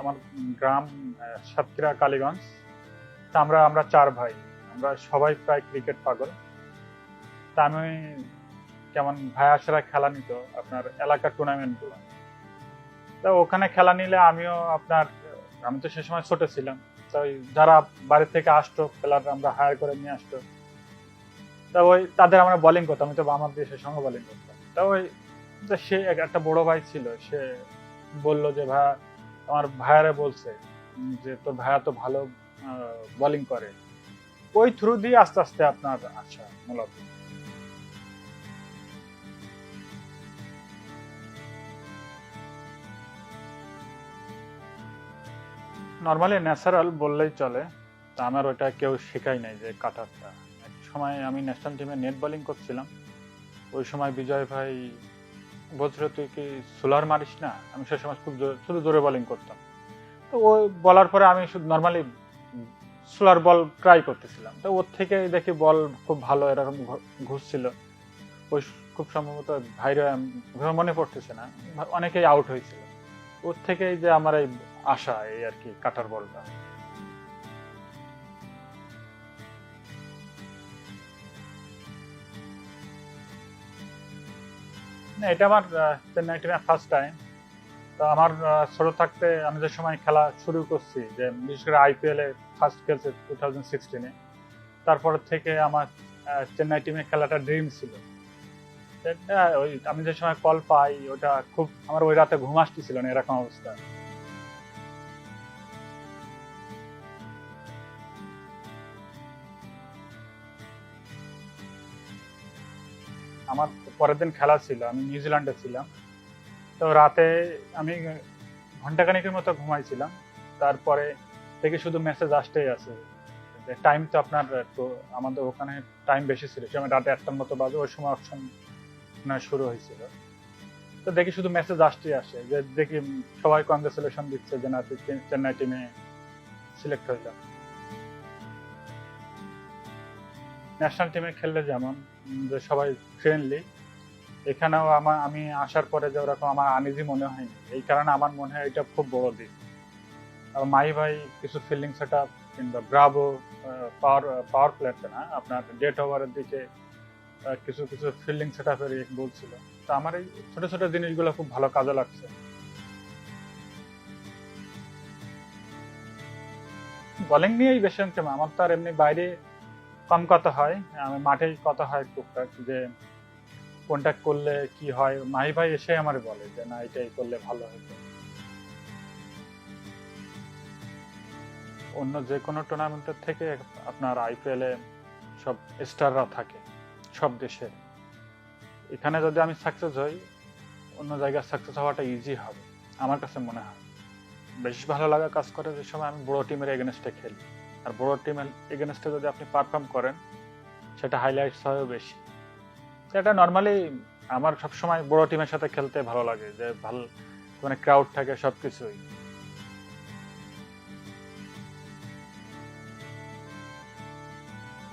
আমার গ্রাম সাতক্ষীরা কালীগঞ্জ। তা আমরা 4 ভাই, আমরা সবাই প্রায় ক্রিকেট পাগল। তা আমি কেমন ভাইয়া সারা খেলা নিত আপনার এলাকার টুর্নামেন্ট গুলো। তা ওখানে খেলা নিলে আমি তো সে সময় ছোট ছিলাম। তো ওই যারা বাড়ি থেকে আসতো প্লেয়ার আমরা হায়ার করে নিয়ে আসতো, তা ওই তাদের আমরা বোলিং করতাম, আমি তো আমার দেশের সঙ্গে বোলিং করতাম। তা ওই যে সে একটা বড় ভাই ছিল, সে বলল যে ভাইয়া, আমার ভাইয়ারে বলছে যে তোর ভাইয়া তো ভালো বোলিং করে। ওই থ্রু দিয়ে আস্তে আস্তে আপনার আশা মূলত। নর্মালি ন্যাচারাল বললেই চলে। তা আমার ওটা কেউ শেখাই নাই যে কাটারটা। এক সময় আমি ন্যাশনাল টিমে নেট বোলিং করছিলাম। ওই সময় বিজয় ভাই বলছিল তুই কি সোলার মারিস না। আমি সে সময় শুধু জোরে বোলিং করতাম। তো ওই বলার পরে আমি শুধু নর্মালি সোলার বল ট্রাই করতেছিলাম। তো ওর থেকে দেখি বল খুব ভালো এরকম ঘুরছিল। ওই খুব সম্ভবত ভাইরা মনে পড়তেছে না, অনেকেই আউট হয়েছিল। ওর থেকেই যে আমার এই আশা এই আর কি কাটার বলটা। না, এটা আমার চেন্নাই টিমে ফার্স্ট টাইম। তো আমার ছোট থাকতে আমি যে সময় খেলা শুরু করছি, যে বিশেষ করে আইপিএল এ ফার্স্ট খেলছে 2016-এ, তারপর থেকে আমার চেন্নাই টিমে খেলাটা ড্রিম ছিল। সেটা ওই আমি যে সময় কল পাই, ওটা খুব আমার ওই রাতে ঘুম আসতেছিল না, এরকম অবস্থা। আমার পরের দিন খেলা ছিল, আমি নিউজিল্যান্ডে ছিলাম। তো রাতে আমি ঘন্টাখানেকের মতো ঘুমাইছিলাম। তারপরে থেকে শুধু মেসেজ আসতেই আছে যে টাইম তো আপনার একটু, আমাদের ওখানে টাইম বেশি ছিল, সে সময় রাতে 1টার মতো বাজে, ওই সময় অপশন শুরু হয়েছিল। তো দেখি শুধু মেসেজ আসতেই আসে, যে দেখি সবাই কংগ্রেচুলেশন দিচ্ছে যে না তুই চেন্নাই টিমে সিলেক্ট হইলাম। ন্যাশনাল টিমে খেললে যেমন যে সবাই ফ্রেন্ডলি, এখানেও আমি আসার পরে যে ওরকম আমার আনইজি মনে হয়নি। এই কারণে আমার মনে হয় এটা খুব বড় দিক। আর মাই ভাই কিছু ফিল্ডিং সেট আপ কিংবা ব্রাভো পাওয়ার পাওয়ার প্লেতে না, আপনার ডেট ওভারের দিকে কিছু কিছু ফিল্ডিং সেট আপের বলছিল। তো আমার এই ছোট ছোট জিনিসগুলো খুব ভালো কাজে লাগছে। বোলিং নিয়েই বেশি অংশ, আমার তো আর এমনি বাইরে কম কথা হয়, আমি মাঠেই কথা হয় টুকটাক, যে কোনটা করলে কি হয়। মাহি ভাই এসে আমার বলে যে না এটাই করলে ভালো হতো। অন্য যে কোনো টুর্নামেন্টের থেকে আপনার আইপিএল এ সব স্টাররা থাকে সব দেশে। এখানে যদি আমি সাকসেস হই, অন্য জায়গায় সাকসেস হওয়াটা ইজি হবে আমার কাছে মনে হয়। বেশ ভালো লাগা কাজ করে যে সময় আমি বড় টিমের এগেনস্টে খেলি। আর বড় টিমের এগেনস্টে যদি আপনি পারফর্ম করেন, সেটা হাইলাইটস হয় বেশি। এটা নর্মালি আমার সবসময় বড় টিমের সাথে খেলতে ভালো লাগে, যে ভালো মানে ক্রাউড থাকে সবকিছুই।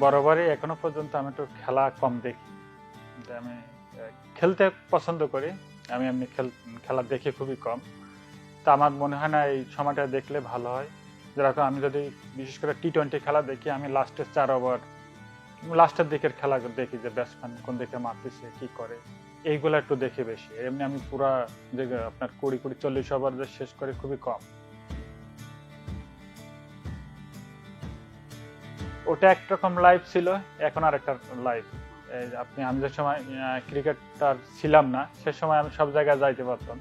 বরাবরই এখনো পর্যন্ত আমি একটু খেলা কম দেখি, যে আমি খেলতে পছন্দ করি। আমি এমনি খেলা দেখি খুবই কম। তা আমার মনে হয় না এই সময়টা দেখলে ভালো হয়। যেরকম আমি যদি বিশেষ করে টি-20 খেলা দেখি, আমি লাস্টের 4 ওভার, লাস্টের দিকের খেলা দেখি, যে ব্যাটসম্যান কোন দিকে মারতেছে কি করে, এইগুলো একটু দেখি বেশি। এমনি আমি পুরা যে আপনার 20-40 ওভার যে শেষ করি খুবই কম। ওটা একরকম লাইফ ছিল, এখন আর একটা লাইফ। আমি যে সময় ক্রিকেটার ছিলাম না, সে সময় আমি সব জায়গায় যাইতে পারতাম।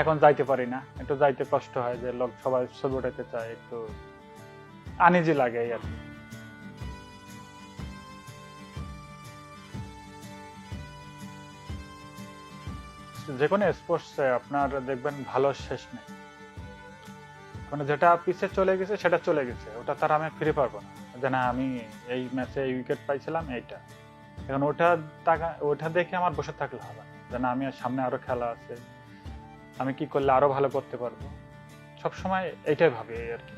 এখন যাইতে পারি না, একটু যাইতে কষ্ট হয়, যে লোক সবাই ছবি উঠাইতে চায়, একটু আনইজি লাগে এই আর কি। যে কোনো স্পোর্টসে আপনার দেখবেন ভালো শেষ নেই। মানে যেটা পিছে চলে গেছে সেটা চলে গেছে, ওটা তার আমি ফিরে পারবো না। যে না আমি এই ম্যাচে এই উইকেট পাইছিলাম এইটা, এখন ওটা দেখে আমার বসে থাকলে হবে না। যে না আমি সামনে আরো খেলা আছে, আমি কি করলে আরো ভালো করতে পারবো। সবসময় এইটাই ভাবি এই আর কি।